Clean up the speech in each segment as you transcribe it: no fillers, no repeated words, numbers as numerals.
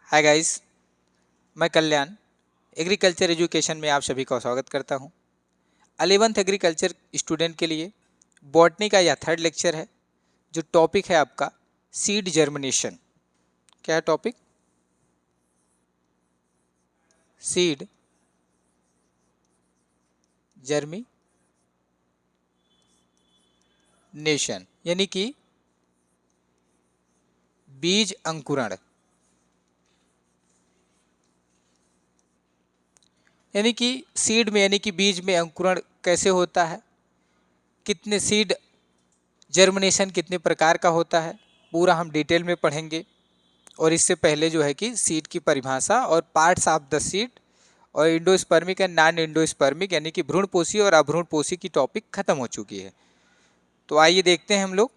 Hi guys, मैं कल्याण agriculture education में आप सभी का स्वागत करता हूं। 11th एग्रीकल्चर स्टूडेंट के लिए बॉटनी का यह थर्ड लेक्चर है। जो टॉपिक है आपका सीड जर्मिनेशन। क्या है टॉपिक? सीड जर्मिनेशन यानी कि बीज अंकुरण। यानी कि सीड में यानी कि बीज में अंकुरण कैसे होता है, कितने सीड जर्मिनेशन कितने प्रकार का होता है, पूरा हम डिटेल में पढ़ेंगे। और इससे पहले जो है कि सीड की परिभाषा और पार्ट्स ऑफ द सीड और इंडोस्पर्मिक एंड नॉन इंडोस्पर्मिक यानी कि भ्रूणपोषी और अभ्रूणपोषी की टॉपिक खत्म हो चुकी है। तो आइए देखते हैं हम लोग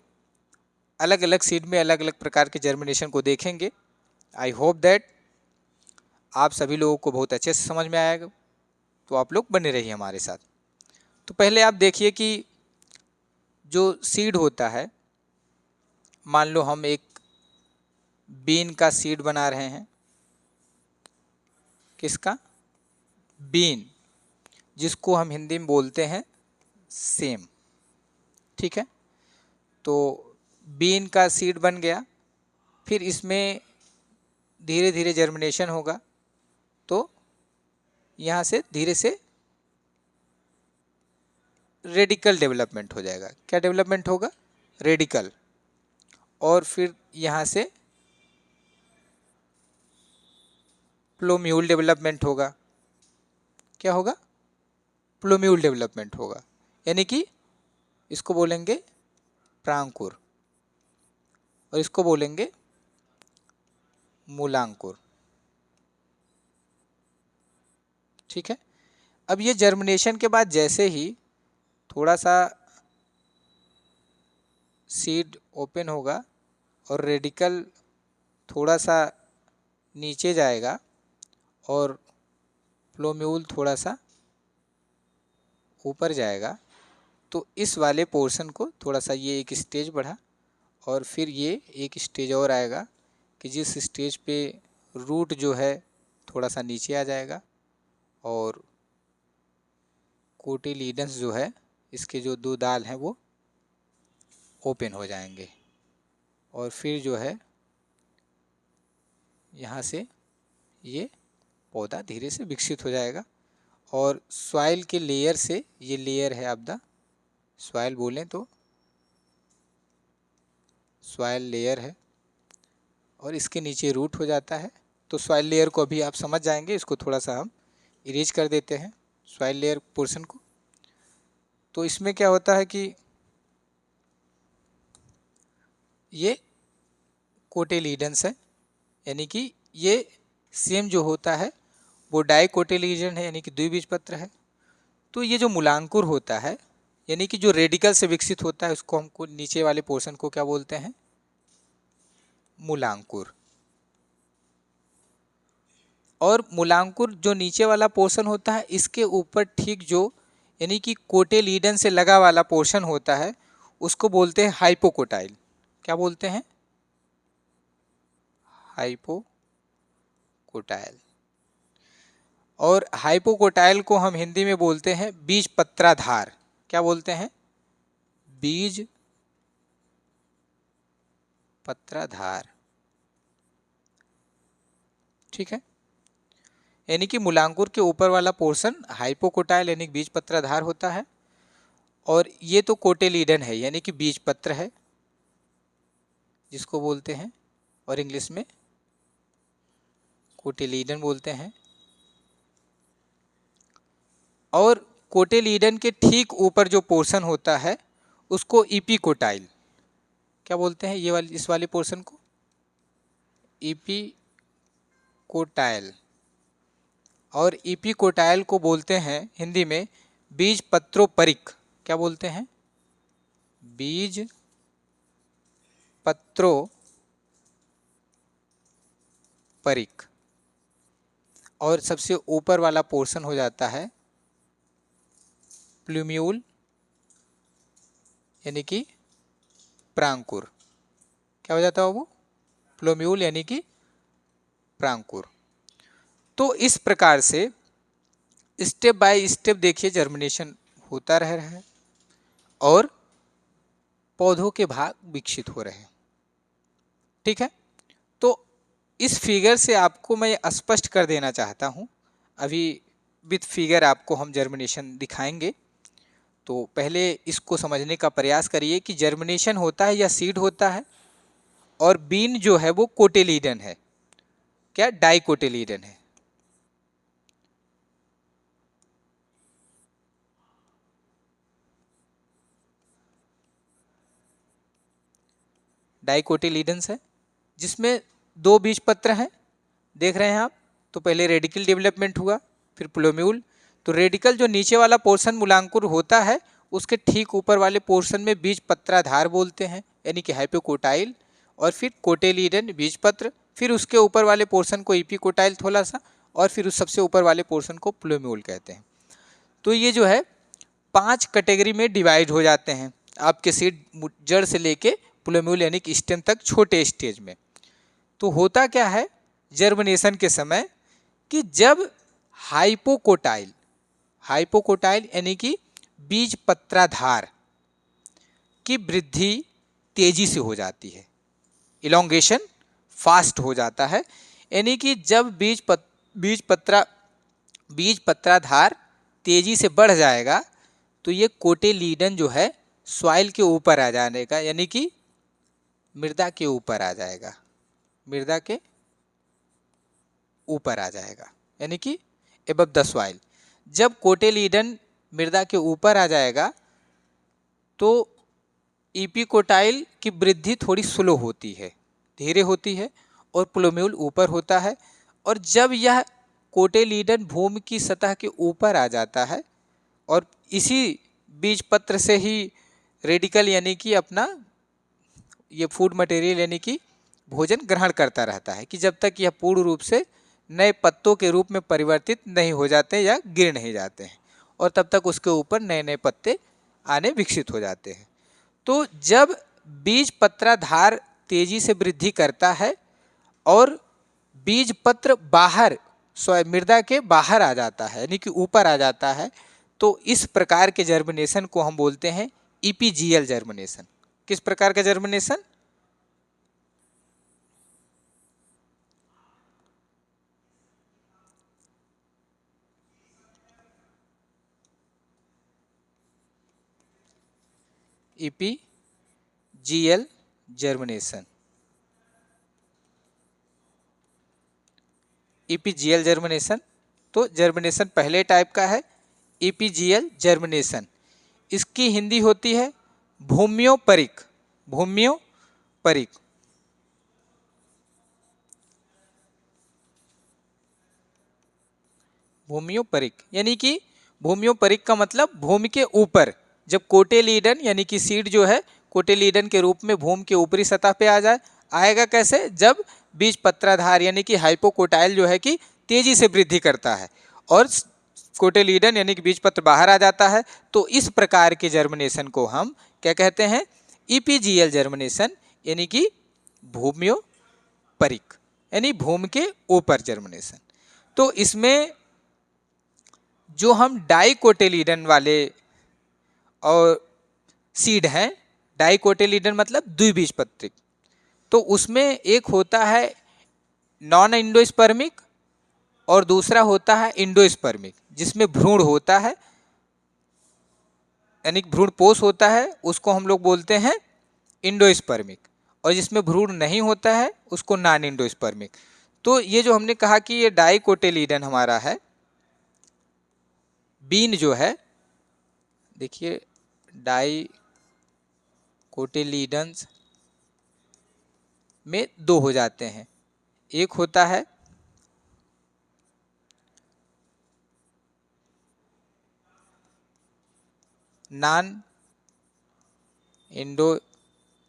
अलग अलग सीड में अलग अलग प्रकार के जर्मिनेशन को देखेंगे। आई होप दैट आप सभी लोगों को बहुत अच्छे से समझ में आएगा, तो आप लोग बने रहिए हमारे साथ। तो पहले आप देखिए कि जो सीड होता है, मान लो हम एक बीन का सीड बना रहे हैं। किसका? बीन, जिसको हम हिंदी में बोलते हैं सेम। ठीक है, तो बीन का सीड बन गया, फिर इसमें धीरे धीरे जर्मिनेशन होगा, तो यहाँ से धीरे से रेडिकल डेवलपमेंट हो जाएगा। क्या डेवलपमेंट होगा? रेडिकल। और फिर यहाँ से प्लोम्यूल डेवलपमेंट होगा। क्या होगा? प्लोम्यूल डेवलपमेंट होगा, यानी कि इसको बोलेंगे प्रांकुर और इसको बोलेंगे मूलांकुर। ठीक है, अब ये जर्मिनेशन के बाद जैसे ही थोड़ा सा सीड ओपन होगा और रेडिकल थोड़ा सा नीचे जाएगा और प्लोम्यूल थोड़ा सा ऊपर जाएगा, तो इस वाले पोर्शन को थोड़ा सा ये एक स्टेज बढ़ा और फिर ये एक स्टेज और आएगा कि जिस स्टेज पे रूट जो है थोड़ा सा नीचे आ जाएगा और कोटिलीडन्स जो है, इसके जो दो दाल हैं वो ओपन हो जाएंगे और फिर जो है यहाँ से ये पौधा धीरे से विकसित हो जाएगा। और सॉइल के लेयर से, ये लेयर है आप द सॉइल बोलें तो सॉइल लेयर है और इसके नीचे रूट हो जाता है। तो सॉइल लेयर को अभी आप समझ जाएंगे, इसको थोड़ा सा हम इरेज कर देते हैं सॉइल लेयर पोर्शन को। तो इसमें क्या होता है कि ये कोटिलीडन्स है, यानी कि ये सेम जो होता है वो डाइकोटिलीडन है, यानी कि द्विबीजपत्र है। तो ये जो मूलांकुर होता है, यानी कि जो रेडिकल से विकसित होता है, उसको हमको नीचे वाले पोर्शन को क्या बोलते हैं? मूलांकुर। और मूलांकुर जो नीचे वाला पोर्शन होता है, इसके ऊपर ठीक जो यानी कि कोटिलीडन से लगा वाला पोर्शन होता है, उसको बोलते हैं हाइपोकोटाइल। क्या बोलते हैं? हाइपोकोटाइल। और हाइपोकोटाइल को हम हिंदी में बोलते हैं बीज पत्राधार। क्या बोलते हैं? बीज पत्राधार। ठीक है, यानी कि मूलांकुर के ऊपर वाला पोर्शन हाइपोकोटाइल यानी बीज पत्राधार होता है और ये तो कोटिलीडन है यानी कि बीज पत्र है जिसको बोलते हैं, और इंग्लिश में कोटिलीडन बोलते हैं। और कोटिलीडन के ठीक ऊपर जो पोर्शन होता है उसको इपिकोटाइल। क्या बोलते हैं? ये वाली, इस वाले पोर्शन को इपिकोटाइल। और इपिकोटाइल को बोलते हैं हिंदी में बीज पत्रोपरिक। क्या बोलते हैं? बीज पत्रोपरिक। और सबसे ऊपर वाला पोर्शन हो जाता है प्लूम्यूल यानी कि प्रांकुर। क्या हो जाता है वो? प्लूम्यूल यानी कि प्रांकुर। तो इस प्रकार से स्टेप बाय स्टेप देखिए जर्मिनेशन होता रह रहा है और पौधों के भाग विकसित हो रहे हैं। ठीक है, तो इस फिगर से आपको मैं स्पष्ट कर देना चाहता हूं। अभी विथ फिगर आपको हम जर्मिनेशन दिखाएंगे, तो पहले इसको समझने का प्रयास करिए कि जर्मिनेशन होता है या सीड होता है, और बीन जो है वो कोटिलीडन है, क्या डाइकोटिलीडन है। डाइकोटिलीडन्स है जिसमें दो बीज पत्र हैं, देख रहे हैं आप। तो पहले रेडिकल डेवलपमेंट हुआ, फिर प्लोम्यूल। तो रेडिकल जो नीचे वाला पोर्शन मूलांकुर होता है, उसके ठीक ऊपर वाले पोर्शन में बीज पत्राधार बोलते हैं, यानी कि हाइपोकोटाइल, और फिर कोटिलीडन बीज पत्र, फिर उसके ऊपर वाले पोर्शन को इपिकोटाइल थोड़ा सा, और फिर उस सबसे ऊपर वाले पोर्शन को प्लोम्यूल कहते हैं। तो ये जो है 5 कैटेगरी में डिवाइड हो जाते हैं आपके सीड, जड़ से लेके प्लोम्यूल यानी कि स्टेम तक छोटे स्टेज में। तो होता क्या है जर्मिनेशन के समय कि जब हाइपोकोटाइल, हाइपोकोटाइल यानी कि बीज पत्राधार की वृद्धि तेजी से हो जाती है, इलोंगेशन फास्ट हो जाता है, यानी कि जब बीज पत्राधार तेजी से बढ़ जाएगा तो ये कोटिलीडन जो है सॉइल के ऊपर आ जाने का, यानी कि मृदा के ऊपर आ जाएगा, मृदा के ऊपर आ जाएगा, यानी कि एबव द सॉइल। जब कोटिलीडन मृदा के ऊपर आ जाएगा तो इपिकोटाइल की वृद्धि थोड़ी स्लो होती है, धीरे होती है, और प्लोम्यूल ऊपर होता है। और जब यह कोटिलीडन भूमि की सतह के ऊपर आ जाता है, और इसी बीज पत्र से ही रेडिकल यानी कि अपना ये फूड मटेरियल यानी कि भोजन ग्रहण करता रहता है, कि जब तक यह पूर्ण रूप से नए पत्तों के रूप में परिवर्तित नहीं हो जाते या गिर नहीं जाते हैं, और तब तक उसके ऊपर नए नए पत्ते आने विकसित हो जाते हैं। तो जब बीज पत्राधार तेजी से वृद्धि करता है और बीज पत्र बाहर मृदा के बाहर आ जाता है, यानी कि ऊपर आ जाता है, तो इस प्रकार के जर्मिनेशन को हम बोलते हैं ईपीजीएल जर्मिनेशन। किस प्रकार का germination? Epigeal germination. Epigeal germination, तो जर्मिनेशन पहले टाइप का है ईपीजीएल जर्मिनेशन। इसकी हिंदी होती है भूम्योपरिक, भूम्योपरिक। भूम्योपरिक यानी कि भूम्योपरिक का मतलब भूमि के ऊपर, जब कोटिलीडन यानी कि सीड जो है कोटिलीडन के रूप में भूमि के ऊपरी सतह पे आ जाए। आएगा कैसे? जब बीज पत्राधार यानी कि हाइपोकोटाइल जो है कि तेजी से वृद्धि करता है और कोटिलीडन यानी कि बीज पत्र बाहर आ जाता है। तो इस प्रकार के जर्मिनेशन को हम क्या कहते हैं? ईपीजीएल जर्मिनेशन, यानी कि भूम्योपरिक, यानी भूमि के ऊपर जर्मिनेशन। तो इसमें जो हम डाइकोटिलीडन वाले और सीड हैं, डाइकोटिलीडन मतलब द्विबीजपत्रिक, तो उसमें एक होता है नॉन इंडोस्पर्मिक और दूसरा होता है इंडोस्पर्मिक, जिसमें भ्रूण होता है, यानी भ्रूण पोष होता है, उसको हम लोग बोलते हैं इंडोस्पर्मिक, और जिसमें भ्रूण नहीं होता है उसको नॉन इंडोस्पर्मिक। तो ये जो हमने कहा कि ये डाइकोटिलीडन हमारा है, बीन जो है, देखिए डाइकोटिलीडन्स में दो हो जाते हैं। एक होता है नॉन इंडोस्पर्मिक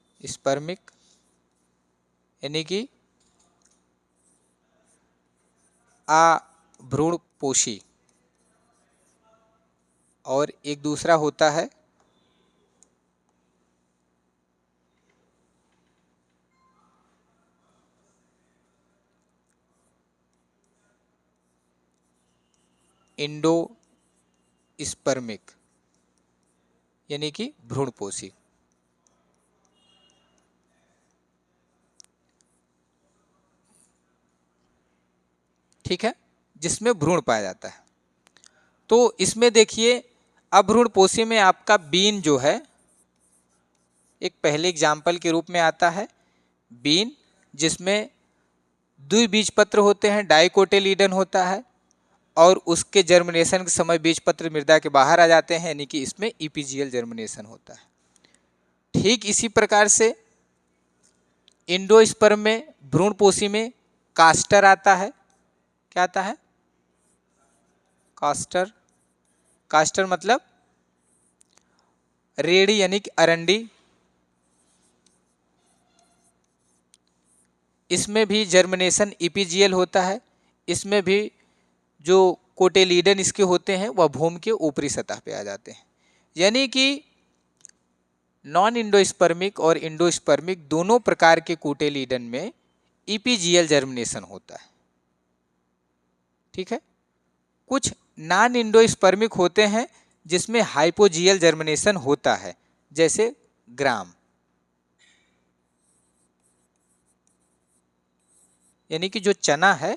यानी कि अभ्रूणपोषी, और एक दूसरा होता है इंडोस्पर्मिक यानी कि भ्रूणपोषी। ठीक है, जिसमें भ्रूण पाया जाता है। तो इसमें देखिए अभ्रूणपोषी में आपका बीन जो है एक पहले एग्जाम्पल के रूप में आता है, बीन जिसमें द्विबीजपत्र होते हैं, डाइकोटिलीडन होता है और उसके जर्मिनेशन के समय बीजपत्र मृदा के बाहर आ जाते हैं, यानी कि इसमें ईपीजीएल जर्मिनेशन होता है। ठीक इसी प्रकार से इंडोस्पर्म में भ्रूणपोषी में कास्टर आता है। क्या आता है? कास्टर। कास्टर मतलब रेडी यानी कि अरंडी। इसमें भी जर्मिनेशन ईपीजीएल होता है। इसमें भी जो कोटेलीडन इसके होते हैं वह भूमि के ऊपरी सतह पे आ जाते हैं। यानी कि नॉन इंडोस्पर्मिक और इंडोस्पर्मिक दोनों प्रकार के कोटेलीडन में ईपीजीएल जर्मिनेशन होता है। ठीक है, कुछ नॉन इंडोस्पर्मिक होते हैं जिसमें हाइपोजीएल जर्मिनेशन होता है, जैसे ग्राम। यानी कि जो चना है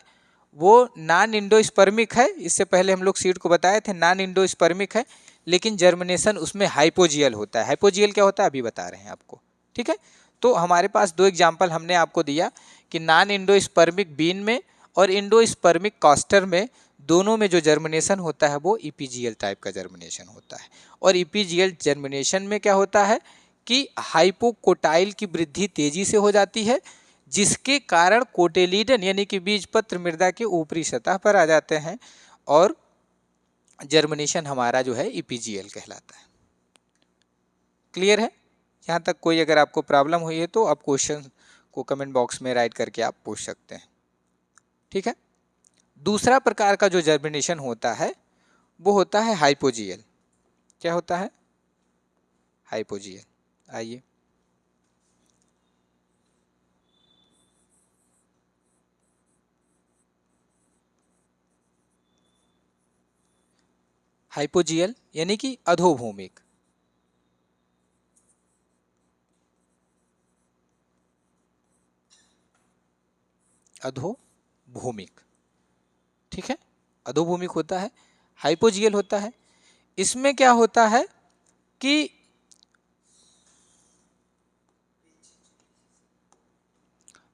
वो नॉन इंडोस्पर्मिक है, इससे पहले हम लोग सीड को बताए थे नॉन इंडोस्पर्मिक है, लेकिन जर्मिनेशन उसमें हाइपोजीएल होता है। हाइपोजीएल क्या होता है अभी बता रहे हैं आपको। ठीक है, तो हमारे पास दो एग्जाम्पल हमने आपको दिया कि नॉन इंडोस्पर्मिक बीन में और इंडोस्पर्मिक कास्टर में दोनों में जो जर्मिनेशन होता है वो ईपीजीएल टाइप का जर्मिनेशन होता है। और ईपीजीएल जर्मिनेशन में क्या होता है कि हाइपोकोटाइल की वृद्धि तेजी से हो जाती है, जिसके कारण कोटेलीडन यानी कि बीजपत्र मृदा के ऊपरी सतह पर आ जाते हैं और जर्मिनेशन हमारा जो है ईपीजीएल कहलाता है। क्लियर है? यहाँ तक कोई अगर आपको प्रॉब्लम हुई है तो आप क्वेश्चन को कमेंट बॉक्स में राइट करके आप पूछ सकते हैं। ठीक है, दूसरा प्रकार का जो जर्मिनेशन होता है वो होता है हाइपोजीएल। क्या होता है? हाइपोजीएल। आइए हाइपोजीएल यानी कि अधोभूमिक। अधोभूमिक। ठीक है, अधोभूमिक होता है, हाइपोजीएल होता है। इसमें क्या होता है कि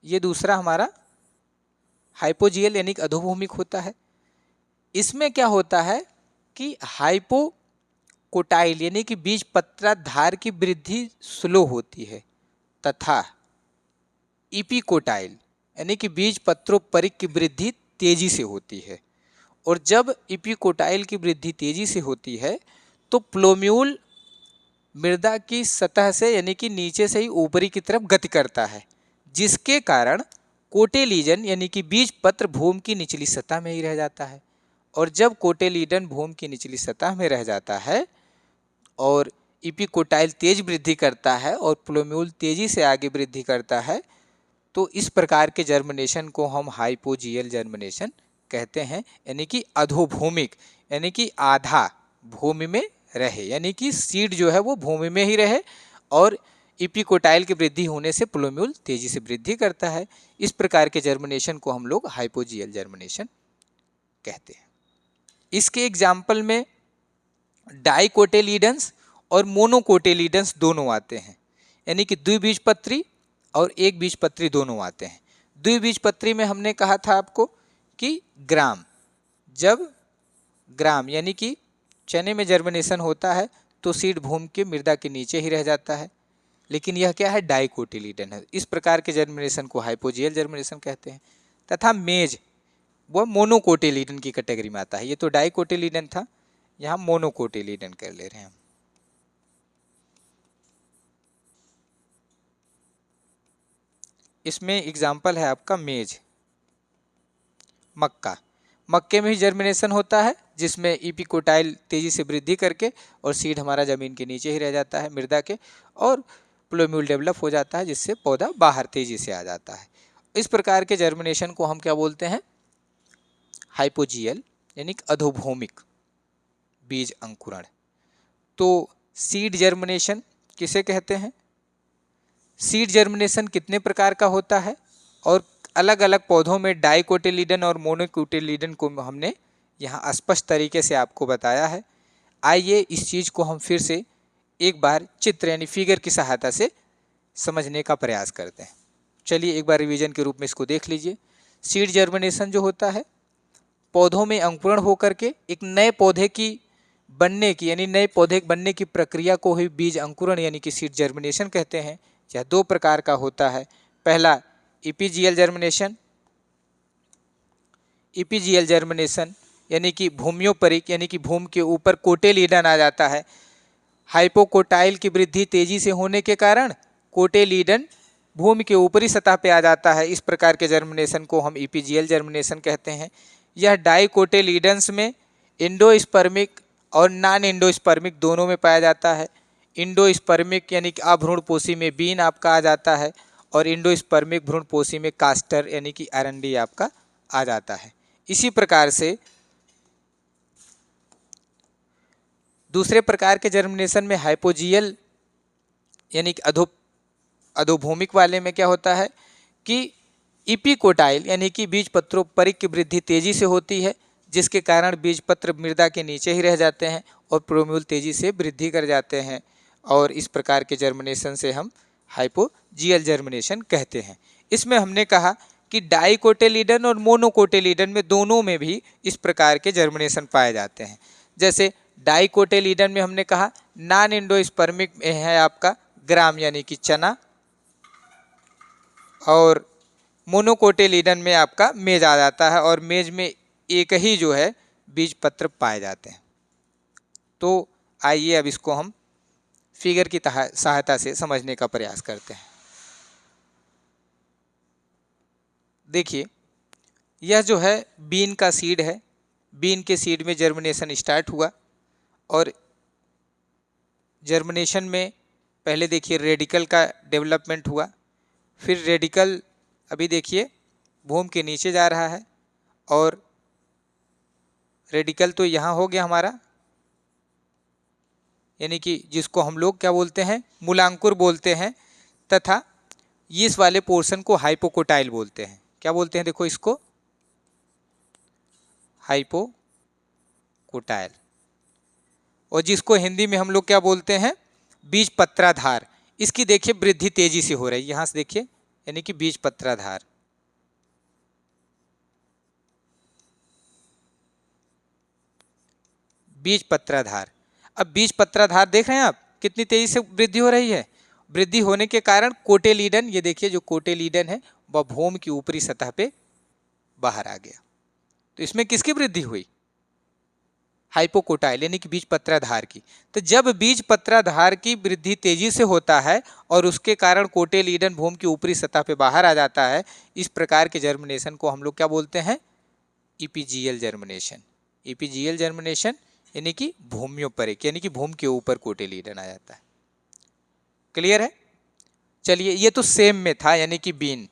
ये दूसरा हमारा हाइपोजीएल यानी कि अधोभूमिक होता है। इसमें क्या होता है कि हाइपोकोटाइल यानी कि बीज पत्राधार की वृद्धि स्लो होती है तथा इपिकोटाइल यानी कि बीज पत्रोपरिक की वृद्धि तेजी से होती है। और जब इपिकोटाइल की वृद्धि तेजी से होती है तो प्लोम्यूल मृदा की सतह से यानी कि नीचे से ही ऊपरी की तरफ गति करता है, जिसके कारण कोटेलीजन यानी कि बीज पत्र भूमि की निचली सतह में ही रह जाता है। और जब कोटेलीडन भूमि की निचली सतह में रह जाता है और इपिकोटाइल तेज वृद्धि करता है और प्लोम्यूल तेजी से आगे वृद्धि करता है, तो इस प्रकार के जर्मिनेशन को हम हाइपोजीएल जर्मिनेशन कहते हैं। यानी कि अधोभूमिक यानी कि आधा भूमि में रहे, यानी कि सीड जो है वो भूमि में ही रहे और इपिकोटाइल की वृद्धि होने से प्लोम्यूल तेजी से वृद्धि करता है। इस प्रकार के जर्मिनेशन को हम लोग हाइपोजीएल जर्मिनेशन कहते हैं। इसके एग्जाम्पल में डाइकोटिलीडन्स और मोनोकोटिलीडन्स दोनों आते हैं, यानी कि द्विबीजपत्री और एक बीजपत्री दोनों आते हैं। द्विबीजपत्री में हमने कहा था आपको कि ग्राम, जब ग्राम यानी कि चने में जर्मिनेशन होता है तो सीड भूमि के मृदा के नीचे ही रह जाता है, लेकिन यह क्या है? डाइकोटिलीडन है। इस प्रकार के जर्मिनेशन को हाइपोजीएल जर्मिनेशन कहते हैं। तथा मेज वह मोनोकोटिलीडन की कैटेगरी में आता है। ये तो डाइकोटिलीडन था, यहाँ मोनोकोटिलीडन कर ले रहे हैं हम। इसमें एग्जाम्पल है आपका मेज, मक्का। मक्के में ही जर्मिनेशन होता है जिसमें इपिकोटाइल तेजी से वृद्धि करके और सीड हमारा जमीन के नीचे ही रह जाता है मृदा के, और प्लोम्यूल डेवलप हो जाता है जिससे पौधा बाहर तेजी से आ जाता है। इस प्रकार के जर्मिनेशन को हम क्या बोलते हैं? हाइपोजीएल यानी कि अधोभौमिक बीज अंकुरण। तो सीड जर्मिनेशन किसे कहते हैं? सीड जर्मिनेशन कितने प्रकार का होता है और अलग अलग पौधों में डाइकोटिलीडन और मोनोकोटिलीडन को हमने यहाँ स्पष्ट तरीके से आपको बताया है। आइए इस चीज़ को हम फिर से एक बार चित्र यानी फिगर की सहायता से समझने का प्रयास करते हैं। चलिए एक बार रिवीजन के रूप में इसको देख लीजिए। सीड जर्मिनेशन जो होता है, पौधों में अंकुरण होकर के एक नए पौधे की बनने की यानी नए पौधे बनने की प्रक्रिया को ही बीज अंकुरण यानी कि सीड जर्मिनेशन कहते हैं। यह दो प्रकार का होता है। पहला इपीजियल जर्मिनेशन, इपीजियल जर्मिनेशन यानी कि भूम्योपरिक यानी कि भूमि के ऊपर कोटिलीडन आ जाता है। हाइपोकोटाइल की वृद्धि तेजी से होने के कारण कोटिलीडन भूमि के ऊपरी सतह पे आ जाता है। इस प्रकार के जर्मिनेशन को हम इपीजियल जर्मिनेशन कहते हैं। यह डाइकोटिलीडन्स में इंडोस्पर्मिक और नॉन इंडोस्पर्मिक दोनों में पाया जाता है। इंडोस्पर्मिक यानी कि अभ्रूणपोषी में बीन आपका आ जाता है और इंडोस्पर्मिक भ्रूणपोषी में कास्टर यानी कि अरंडी आपका आ जाता है। इसी प्रकार से दूसरे प्रकार के जर्मिनेशन में हाइपोजियल यानी कि अधोभूमिक वाले में क्या होता है कि इपिकोटाइल यानी कि बीज पत्रोपरिक की वृद्धि तेजी से होती है, जिसके कारण बीज पत्र मृदा के नीचे ही रह जाते हैं और प्रोम्यूल तेजी से वृद्धि कर जाते हैं और इस प्रकार के जर्मिनेशन से हम हाइपोजियल जर्मिनेशन कहते हैं। इसमें हमने कहा कि डाइकोटिलीडन और मोनोकोटिलीडन में दोनों में भी इस प्रकार के जर्मिनेशन पाए जाते हैं। जैसे डाइकोटिलीडन में हमने कहा नॉन इंडोस्पर्मिक में है आपका ग्राम यानी कि चना और मोनोकोटिलीडन में आपका मेज आ जाता है और मेज में एक ही जो है बीज पत्र पाए जाते हैं। तो आइए अब इसको हम फिगर की सहायता से समझने का प्रयास करते हैं। देखिए यह जो है बीन का सीड है। बीन के सीड में जर्मिनेशन स्टार्ट हुआ और जर्मिनेशन में पहले देखिए रेडिकल का डेवलपमेंट हुआ, फिर रेडिकल अभी देखिए भूमि के नीचे जा रहा है और रेडिकल तो यहाँ हो गया हमारा यानी कि जिसको हम लोग क्या बोलते हैं मूलांकुर बोलते हैं, तथा इस वाले पोर्शन को हाइपोकोटाइल बोलते हैं। क्या बोलते हैं देखो इसको हाइपोकोटाइल, और जिसको हिंदी में हम लोग क्या बोलते हैं बीज पत्राधार। इसकी देखिए वृद्धि तेजी से हो रही है, यहां से देखिए यानी कि बीज पत्राधार। बीज पत्राधार, अब बीज पत्राधार देख रहे हैं आप कितनी तेजी से वृद्धि हो रही है। वृद्धि होने के कारण कोटिलीडन, ये देखिए जो कोटिलीडन है वह भूमि की ऊपरी सतह पे बाहर आ गया। तो इसमें किसकी वृद्धि हुई हाइपोकोटाइल यानी कि बीज पत्राधार की। तो जब बीज पत्राधार की वृद्धि तेजी से होता है और उसके कारण कोटिलीडन भूमि की ऊपरी सतह पे बाहर आ जाता है, इस प्रकार के जर्मिनेशन को हम लोग क्या बोलते हैं इपीजियल जर्मिनेशन। इपीजियल जर्मिनेशन यानी कि भूम्योपरिक यानी कि भूमि के ऊपर कोटिलीडन आ जाता है। क्लियर है। चलिए ये तो सेम में था यानी कि बीन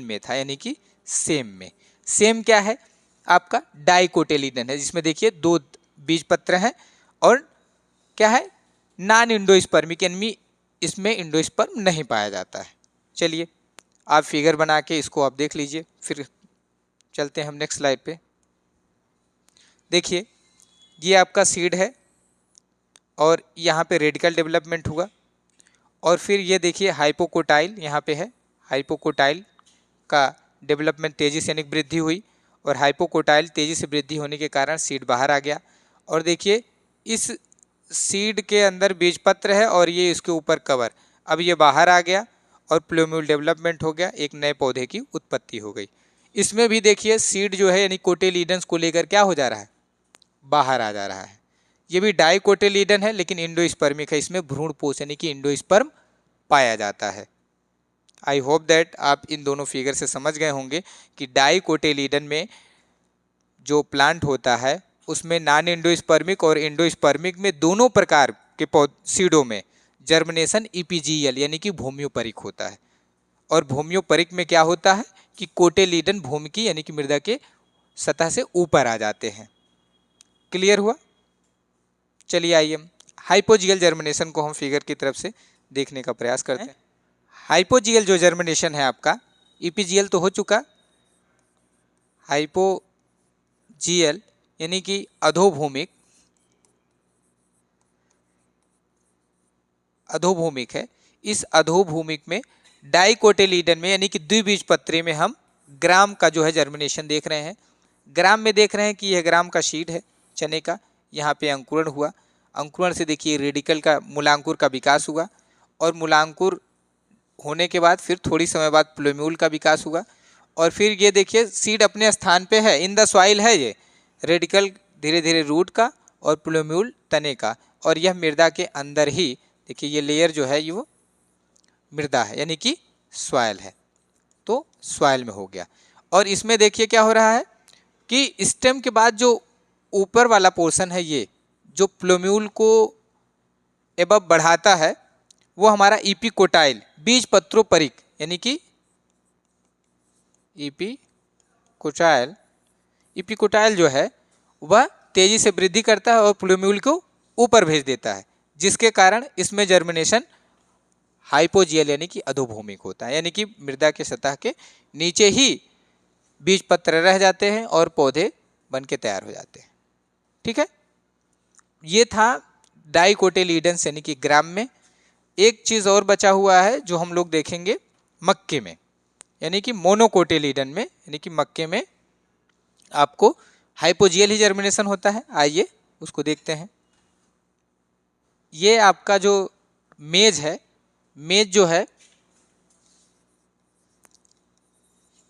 में था यानी कि सेम में। सेम क्या है आपका डाइकोटिलीडन है, जिसमें देखिए दो बीज पत्र हैं और क्या है नॉन इंडोस्पर्मिक यानी इसमें इंडोस्पर्म नहीं पाया जाता है। चलिए आप फिगर बना के इसको आप देख लीजिए, फिर चलते हैं हम नेक्स्ट स्लाइड पे। देखिए ये आपका सीड है और यहाँ पे रेडिकल डेवलपमेंट हुआ और फिर ये देखिए हाइपोकोटाइल यहाँ पे है। हाइपोकोटाइल का डेवलपमेंट तेजी से यानी वृद्धि हुई और हाइपोकोटाइल तेजी से वृद्धि होने के कारण सीड बाहर आ गया और देखिए इस सीड के अंदर बीज पत्र है और ये इसके ऊपर कवर। अब ये बाहर आ गया और प्लूम्यूल डेवलपमेंट हो गया, एक नए पौधे की उत्पत्ति हो गई। इसमें भी देखिए सीड जो है यानी कोटिलीडन्स को लेकर क्या हो जा रहा है बाहर आ जा रहा है। ये भी डाइकोटिलीडन है लेकिन इंडोस्पर्मिक है, इसमें भ्रूणपोष यानी कि इंडोस्पर्म पाया जाता है। आई होप दैट आप इन दोनों फिगर से समझ गए होंगे कि डाइकोटिलीडन में जो प्लांट होता है उसमें नॉन इंडोस्पर्मिक और इंडोस्पर्मिक में दोनों प्रकार के सीडों में जर्मिनेशन इपीजियल यानी कि भूम्योपरिक होता है और भूम्योपरिक में क्या होता है कि कोटिलीडन भूमि की यानी कि मृदा के सतह से ऊपर आ जाते हैं। क्लियर हुआ? चलिए आइए हाइपोजियल जर्मिनेशन को हम फिगर की तरफ से देखने का प्रयास करते हैं। हाइपोजियल जो जर्मिनेशन है आपका, इपीजियल तो हो चुका, हाइपोजियल यानी कि अधोभूमिक, अधोभूमिक है। इस अधोभूमिक में डाइकोटिलीडन में यानी कि द्विबीजपत्री में हम ग्राम का जो है जर्मिनेशन देख रहे हैं। ग्राम में देख रहे हैं कि यह ग्राम का शीड है चने का, यहाँ पे अंकुरण हुआ। अंकुरण से देखिए रेडिकल का, मूलांकुर का विकास हुआ, और मूलांकुर होने के बाद फिर थोड़ी समय बाद प्लूम्यूल का विकास हुआ, और फिर ये देखिए सीड अपने स्थान पे है, इन द सॉइल है। ये रेडिकल धीरे धीरे रूट का और प्लूम्यूल तने का, और यह मृदा के अंदर ही देखिए ये लेयर जो है ये वो मृदा है यानी कि सॉइल है, तो सॉइल में हो गया। और इसमें देखिए क्या हो रहा है कि स्टेम के बाद जो ऊपर वाला पोर्शन है, ये जो प्लूम्यूल को एबव बढ़ाता है, वो हमारा इपिकोटाइल बीज पत्रोपरिक यानी कि इपिकोटाइल जो है वह तेजी से वृद्धि करता है और प्लूम्यूल को ऊपर भेज देता है, जिसके कारण इसमें जर्मिनेशन हाइपोजियल यानी कि अधोभूमिक होता है, यानी कि मृदा के सतह के नीचे ही बीज पत्र रह जाते हैं और पौधे बन के तैयार हो जाते हैं। ठीक है, ये था डाइकोटिलीडन्स यानी कि ग्राम में। एक चीज और बचा हुआ है जो हम लोग देखेंगे मक्के में, यानी कि मोनोकोटिलीडन में, यानी कि मक्के में आपको हाइपोजियल ही जर्मिनेशन होता है। आइए उसको देखते हैं। ये आपका जो मेज है, मेज जो है,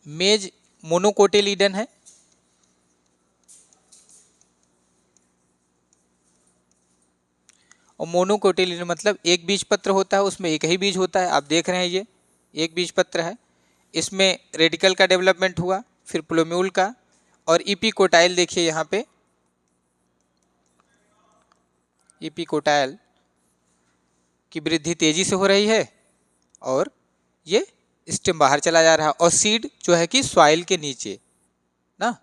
मेज मोनोकोटिलीडन है। और मोनोकोटिलीडन मतलब एक बीज पत्र होता है, उसमें एक ही बीज होता है। आप देख रहे हैं ये एक बीज पत्र है, इसमें रेडिकल का डेवलपमेंट हुआ, फिर प्लूम्यूल का, और इपिकोटाइल देखिए यहाँ पे इपिकोटाइल की वृद्धि तेजी से हो रही है, और ये स्टेम बाहर चला जा रहा है, और सीड जो है कि सॉइल के नीचे ना,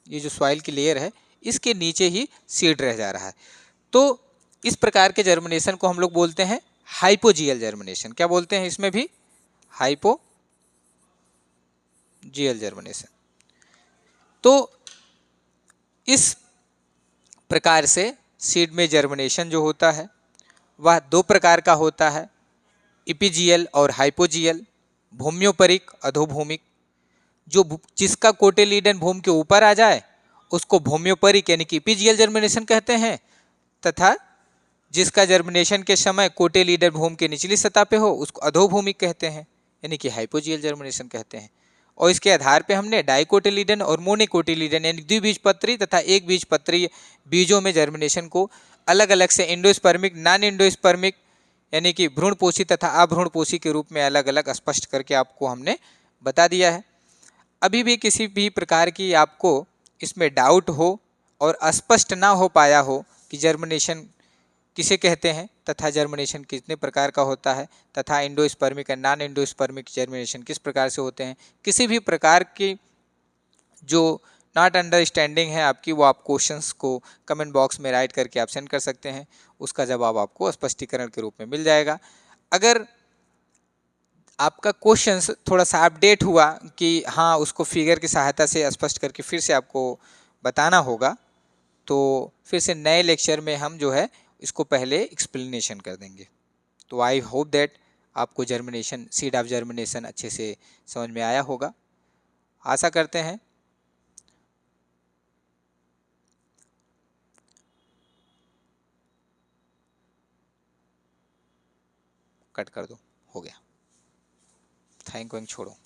ये जो सॉइल की लेयर है इसके नीचे ही सीड रह जा रहा है। तो इस प्रकार के जर्मिनेशन को हम लोग बोलते हैं हाइपोजियल जर्मिनेशन। क्या बोलते हैं इसमें भी? Hypogeal germination. तो इस प्रकार से सीड में जर्मिनेशन जो होता है वह दो प्रकार का होता है, इपिजियल और हाइपोजियल। भूम्योपरिक, अधोभूमिक। जिसका कोटिलीडन भूमि के ऊपर आ जाए उसको भूम्योपरिक यानी कि इपिजियल जर्मिनेशन कहते हैं, तथा जिसका जर्मिनेशन के समय कोटिलीडन भूमि के निचली सतह पे हो उसको अधोभूमिक कहते हैं, यानी कि हाइपोजियल जर्मिनेशन कहते हैं। और इसके आधार पे हमने डाइकोटिलीडन और मोनोकोटिलीडन यानी द्विबीजपत्री तथा एक बीजपत्री बीजों में जर्मिनेशन को अलग अलग से एंडोस्पर्मिक, नॉन एंडोस्पर्मिक यानी कि भ्रूणपोषी तथा अभ्रूणपोषी के रूप में अलग अलग स्पष्ट करके आपको हमने बता दिया है। अभी भी किसी भी प्रकार की आपको इसमें डाउट हो और अस्पष्ट ना हो पाया हो कि जर्मिनेशन किसे कहते हैं तथा जर्मिनेशन कितने प्रकार का होता है, तथा एंडोस्पर्मिक और नॉन एंडोस्पर्मिक जर्मिनेशन किस प्रकार से होते हैं, किसी भी प्रकार की जो नॉट अंडरस्टैंडिंग है आपकी, वो आप क्वेश्चंस को कमेंट बॉक्स में राइट करके आप सेंड कर सकते हैं। उसका जवाब आपको स्पष्टीकरण के रूप में मिल जाएगा। अगर आपका क्वेश्चंस थोड़ा सा अपडेट हुआ कि हाँ उसको फिगर की सहायता से स्पष्ट करके फिर से आपको बताना होगा, तो फिर से नए लेक्चर में हम जो है इसको पहले एक्सप्लेनेशन कर देंगे। तो आई होप दैट आपको जर्मिनेशन, सीड ऑफ जर्मिनेशन अच्छे से समझ में आया होगा, आशा करते हैं। कट कर दो, हो गया। थैंक यू, छोड़ो।